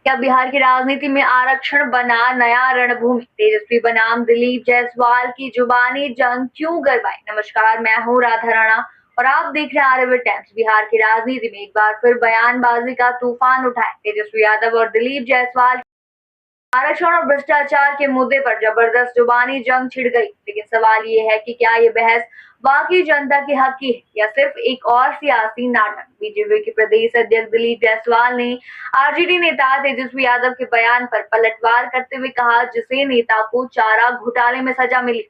क्या बिहार की राजनीति में आरक्षण बना नया रणभूमि? तेजस्वी बनाम दिलीप जायसवाल की जुबानी जंग क्यों गरमाई? नमस्कार, मैं हूँ राधा राणा और आप देख रहे हैं आरएनबी टाइम्स। बिहार की राजनीति में एक बार फिर बयानबाजी का तूफान उठा है। तेजस्वी यादव और दिलीप जायसवाल आरक्षण और भ्रष्टाचार के मुद्दे पर जबरदस्त जुबानी जंग छिड़ गई। लेकिन सवाल ये है कि क्या ये बहस वाकई जनता के हक की है या सिर्फ एक और सियासी नाटक? बीजेपी के प्रदेश अध्यक्ष दिलीप जायसवाल ने आरजेडी नेता तेजस्वी यादव के बयान पर पलटवार करते हुए कहा, जिसे नेता को चारा घोटाले में सजा मिली,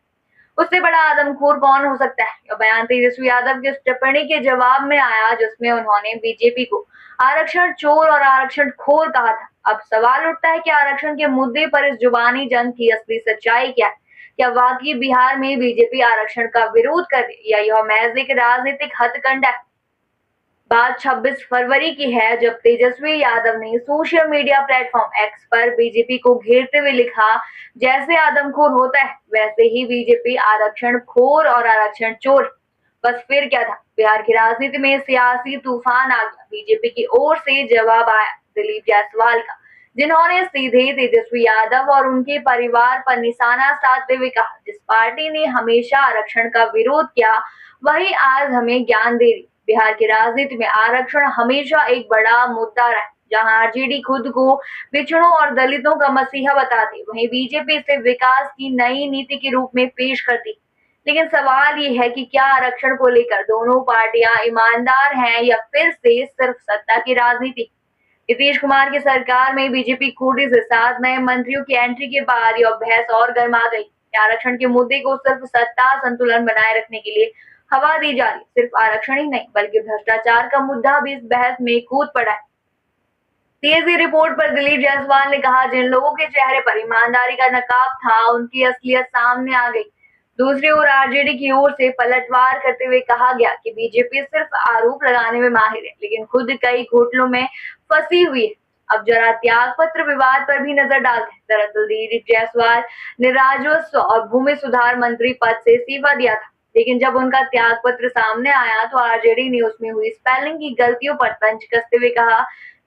उससे बड़ा आदमखोर कौन हो सकता है। यह बयान तेजस्वी यादव की उस टिप्पणी के जवाब में आया जिसमें उन्होंने बीजेपी को आरक्षण चोर और आरक्षण खोर कहा था। अब सवाल उठता है कि आरक्षण के मुद्दे पर इस जुबानी जंग की असली सच्चाई क्या है? क्या वाकई बिहार में बीजेपी आरक्षण का विरोध कर रही है या यह महज एक राजनीतिक हथकंडा है? बात 26 फरवरी की है, जब तेजस्वी यादव ने सोशल मीडिया प्लेटफॉर्म एक्स पर बीजेपी को घेरते हुए लिखा, जैसे आदमखोर होता है वैसे ही बीजेपी आरक्षण खोर और आरक्षण चोर। बस फिर क्या था, बिहार की राजनीति में सियासी तूफान आ गया। बीजेपी की ओर से जवाब आया दिलीप जायसवाल का, जिन्होंने सीधे तेजस्वी यादव और उनके परिवार पर निशाना साधते हुए कहा, जिस पार्टी ने हमेशा आरक्षण का विरोध किया वही आज हमें ज्ञान दे रही। बिहार की राजनीति में आरक्षण हमेशा एक बड़ा मुद्दा रहा, जहां आरजेडी खुद को पिछड़ों और दलितों का मसीहा बताती, वहीं बीजेपी इसे विकास की नई नीति के रूप में पेश करती। लेकिन सवाल ये है कि क्या आरक्षण को लेकर दोनों पार्टियां ईमानदार हैं या फिर से सिर्फ सत्ता की राजनीति? नीतीश कुमार की सरकार में बीजेपी खूंटी से 7 नए मंत्रियों की एंट्री के बाद यह बहस और गर्मा गई। आरक्षण के मुद्दे को सिर्फ सत्ता संतुलन बनाए रखने के लिए हवा दी जा रही। सिर्फ आरक्षण ही नहीं बल्कि भ्रष्टाचार का मुद्दा भी इस बहस में कूद पड़ा है। सीएजी रिपोर्ट पर दिलीप जायसवाल ने कहा, जिन लोगों के चेहरे पर ईमानदारी का नकाब था उनकी असलियत सामने आ गई। दूसरी ओर आरजेडी की ओर से पलटवार करते हुए कहा गया कि बीजेपी सिर्फ आरोप लगाने में माहिर है लेकिन खुद कई घोटालों में फंसी हुई है। अब जरा त्याग पत्र विवाद पर भी नजर डालते हैं। दरअसल दिलीप जायसवाल ने राजस्व और भूमि सुधार मंत्री पद से इस्तीफा दिया था, लेकिन जब उनका त्याग पत्र सामने आया तो आरजेडी ने उसमें हुई स्पेलिंग की गलतियों पर तंज कसते हुए कहा,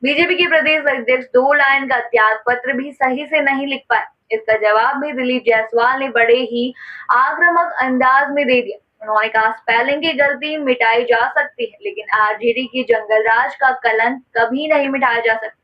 बीजेपी के प्रदेश अध्यक्ष 2 लाइन का त्याग पत्र भी सही से नहीं लिख पाए। इसका जवाब भी दिलीप जायसवाल ने बड़े ही आक्रामक अंदाज में दे दिया। उन्होंने कहा, स्पेलिंग की गलती मिटाई जा सकती है लेकिन आरजेडी की जंगल राज का कलंक कभी नहीं मिटाया जा सकता।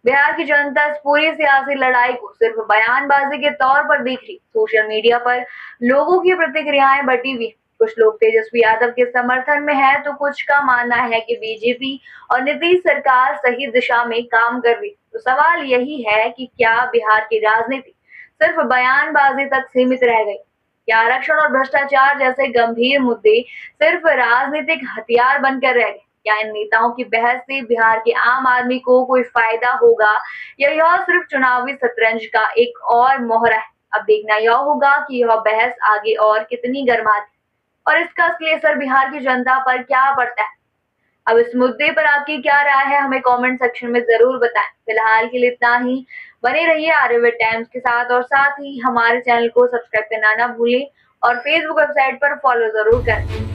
बिहार की जनता इस पूरी सियासी लड़ाई को सिर्फ बयानबाजी के तौर पर देख रही। सोशल मीडिया पर लोगों की प्रतिक्रियाएं बटी हुई। कुछ लोग तेजस्वी यादव के समर्थन में है तो कुछ का मानना है कि बीजेपी और नीतीश सरकार सही दिशा में काम कर रही। तो सवाल यही है कि क्या बिहार की राजनीति सिर्फ बयानबाजी तक सीमित रह गई? क्या आरक्षण और भ्रष्टाचार जैसे गंभीर मुद्दे सिर्फ राजनीतिक हथियार बनकर रह गए? क्या इन नेताओं की बहस से बिहार के आम आदमी को कोई फायदा होगा या यह सिर्फ चुनावी शतरंज का एक और मोहरा है? अब देखना यह होगा कि यह बहस आगे और कितनी गर्माती और इसका असली असर बिहार की जनता पर क्या पड़ता है। अब इस मुद्दे पर आपकी क्या राय है, हमें कमेंट सेक्शन में जरूर बताएं। फिलहाल के लिए इतना ही। बने रहिए आरएनबी टाइम्स के साथ और साथ ही हमारे चैनल को सब्सक्राइब करना ना भूलें और फेसबुक वेबसाइट पर फॉलो जरूर करें।